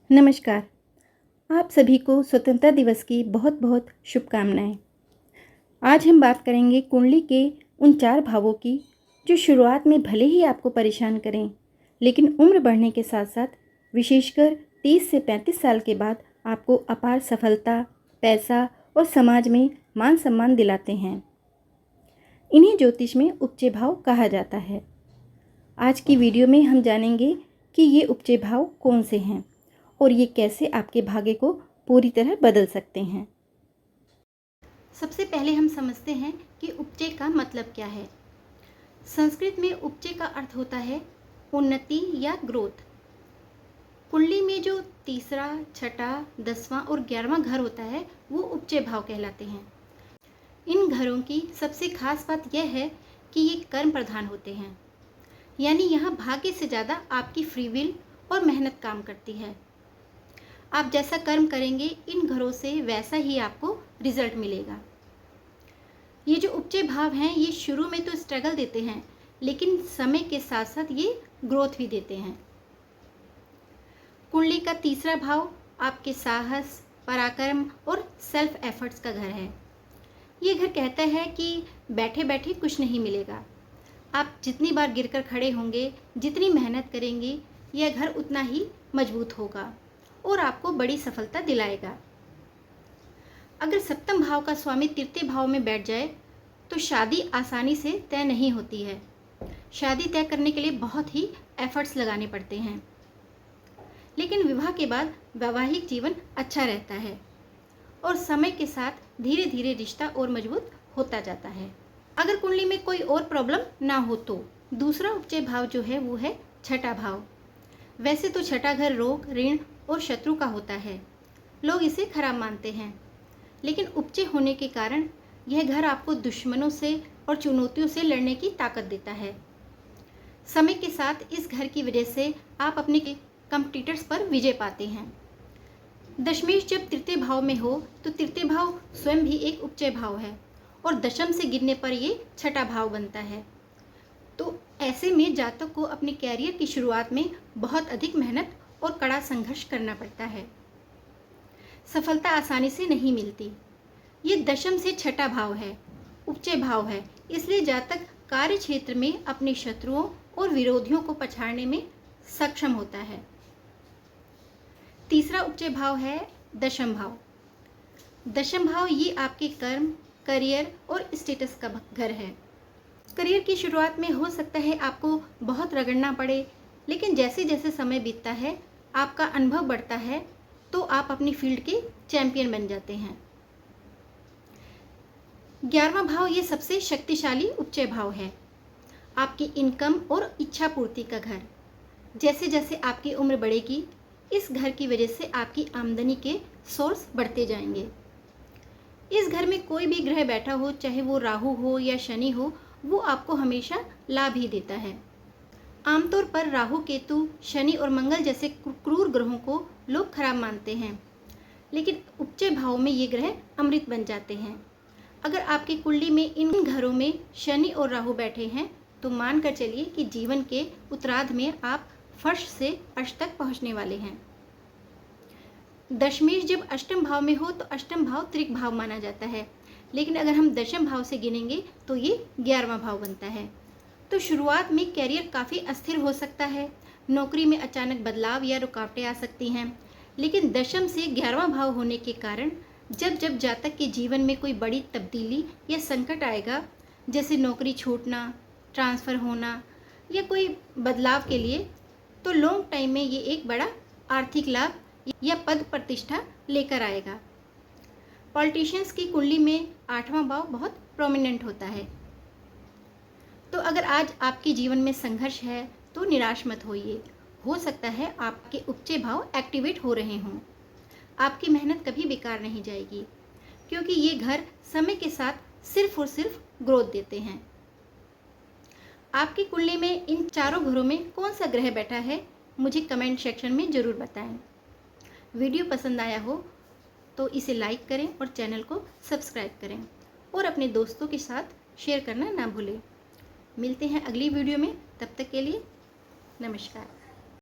नमस्कार। आप सभी को स्वतंत्रता दिवस की बहुत बहुत शुभकामनाएं। आज हम बात करेंगे कुंडली के उन 4 भावों की जो शुरुआत में भले ही आपको परेशान करें, लेकिन उम्र बढ़ने के साथ साथ विशेषकर 30 से 35 साल के बाद आपको अपार सफलता, पैसा और समाज में मान सम्मान दिलाते हैं। इन्हें ज्योतिष में उपचय भाव कहा जाता है। आज की वीडियो में हम जानेंगे कि ये उपचय भाव कौन से हैं और ये कैसे आपके भाग्य को पूरी तरह बदल सकते हैं। सबसे पहले हम समझते हैं कि उपचय का मतलब क्या है। संस्कृत में उपचय का अर्थ होता है उन्नति या ग्रोथ। कुंडली में जो तीसरा, छठा, 10वां और 11वां घर होता है वो उपचय भाव कहलाते हैं। इन घरों की सबसे खास बात यह है कि ये कर्म प्रधान होते हैं, यानी यहाँ भाग्य से ज़्यादा आपकी फ्री विल और मेहनत काम करती है। आप जैसा कर्म करेंगे इन घरों से वैसा ही आपको रिजल्ट मिलेगा। ये जो उपचय भाव हैं ये शुरू में तो स्ट्रगल देते हैं, लेकिन समय के साथ साथ ये ग्रोथ भी देते हैं। कुंडली का तीसरा भाव आपके साहस, पराक्रम और सेल्फ एफर्ट्स का घर है। ये घर कहता है कि बैठे बैठे कुछ नहीं मिलेगा। आप जितनी बार गिरकर खड़े होंगे, जितनी मेहनत करेंगे, यह घर उतना ही मजबूत होगा और आपको बड़ी सफलता दिलाएगा। अगर सप्तम भाव का स्वामी तृतीय भाव में बैठ जाए तो शादी आसानी से तय नहीं होती है। शादी तय करने के लिए बहुत ही एफर्ट्स लगाने पड़ते हैं, लेकिन विवाह के बाद वैवाहिक जीवन अच्छा रहता है और समय के साथ धीरे धीरे रिश्ता और मजबूत होता जाता है। अगर कुंडली में कोई और प्रॉब्लम ना हो तो दूसरा उपचय भाव जो है वो है छठा भाव। वैसे तो छठा घर रोग, ऋण और शत्रु का होता है। लोग इसे खराब मानते हैं, लेकिन उपचय होने के कारण यह घर आपको दुश्मनों से और चुनौतियों से लड़ने की ताकत देता है। समय के साथ इस घर की वजह से आप अपने कंपटीटर्स पर विजय पाते हैं। दशमेश जब तृतीय भाव में हो तो तृतीय भाव स्वयं भी एक उपचय भाव है और दशम से गिरने पर ये छठा भाव बनता है। तो ऐसे में जातक को अपने कैरियर की शुरुआत में बहुत अधिक मेहनत और कड़ा संघर्ष करना पड़ता है। सफलता आसानी से नहीं मिलती। ये दशम से छठा भाव है, उपचय भाव है, इसलिए जातक कार्य क्षेत्र में अपने शत्रुओं और विरोधियों को पछाड़ने में सक्षम होता है। तीसरा उपचय भाव है दशम भाव। दशम भाव ये आपके कर्म, करियर और स्टेटस का घर है। करियर की शुरुआत में हो सकता है आपको बहुत रगड़ना पड़े, लेकिन जैसे जैसे समय बीतता है, आपका अनुभव बढ़ता है, तो आप अपनी फील्ड के चैंपियन बन जाते हैं। 11वां भाव ये सबसे शक्तिशाली उपचय भाव है, आपकी इनकम और इच्छा पूर्ति का घर। जैसे जैसे आपकी उम्र बढ़ेगी, इस घर की वजह से आपकी आमदनी के सोर्स बढ़ते जाएंगे। इस घर में कोई भी ग्रह बैठा हो, चाहे वो राहु हो या शनि हो, वो आपको हमेशा लाभ ही देता है। आमतौर पर राहु, केतु, शनि और मंगल जैसे क्रूर ग्रहों को लोग खराब मानते हैं, लेकिन उपचय भाव में ये ग्रह अमृत बन जाते हैं। अगर आपकी कुंडली में इन घरों में शनि और राहु बैठे हैं तो मानकर चलिए कि जीवन के उत्तरार्ध में आप फर्श से अर्श तक पहुंचने वाले हैं। दशमेश जब अष्टम भाव में हो तो अष्टम भाव त्रिक भाव माना जाता है, लेकिन अगर हम दशम भाव से गिनेंगे तो ये 11वां भाव बनता है। तो शुरुआत में कैरियर काफ़ी अस्थिर हो सकता है, नौकरी में अचानक बदलाव या रुकावटें आ सकती हैं, लेकिन दशम से 11वां भाव होने के कारण जब जब जातक के जीवन में कोई बड़ी तब्दीली या संकट आएगा, जैसे नौकरी छूटना, ट्रांसफ़र होना या कोई बदलाव के लिए, तो लॉन्ग टाइम में ये एक बड़ा आर्थिक लाभ या पद प्रतिष्ठा लेकर आएगा। पॉलिटिशियंस की कुंडली में 8वां भाव बहुत प्रोमिनेंट होता है। तो अगर आज आपके जीवन में संघर्ष है तो निराश मत होइए। हो सकता है आपके उपचय भाव एक्टिवेट हो रहे हों। आपकी मेहनत कभी बेकार नहीं जाएगी, क्योंकि ये घर समय के साथ सिर्फ और सिर्फ ग्रोथ देते हैं। आपकी कुंडली में इन चारों घरों में कौन सा ग्रह बैठा है, मुझे कमेंट सेक्शन में ज़रूर बताएं। वीडियो पसंद आया हो तो इसे लाइक करें और चैनल को सब्सक्राइब करें और अपने दोस्तों के साथ शेयर करना ना भूलें। मिलते हैं अगली वीडियो में, तब तक के लिए नमस्कार।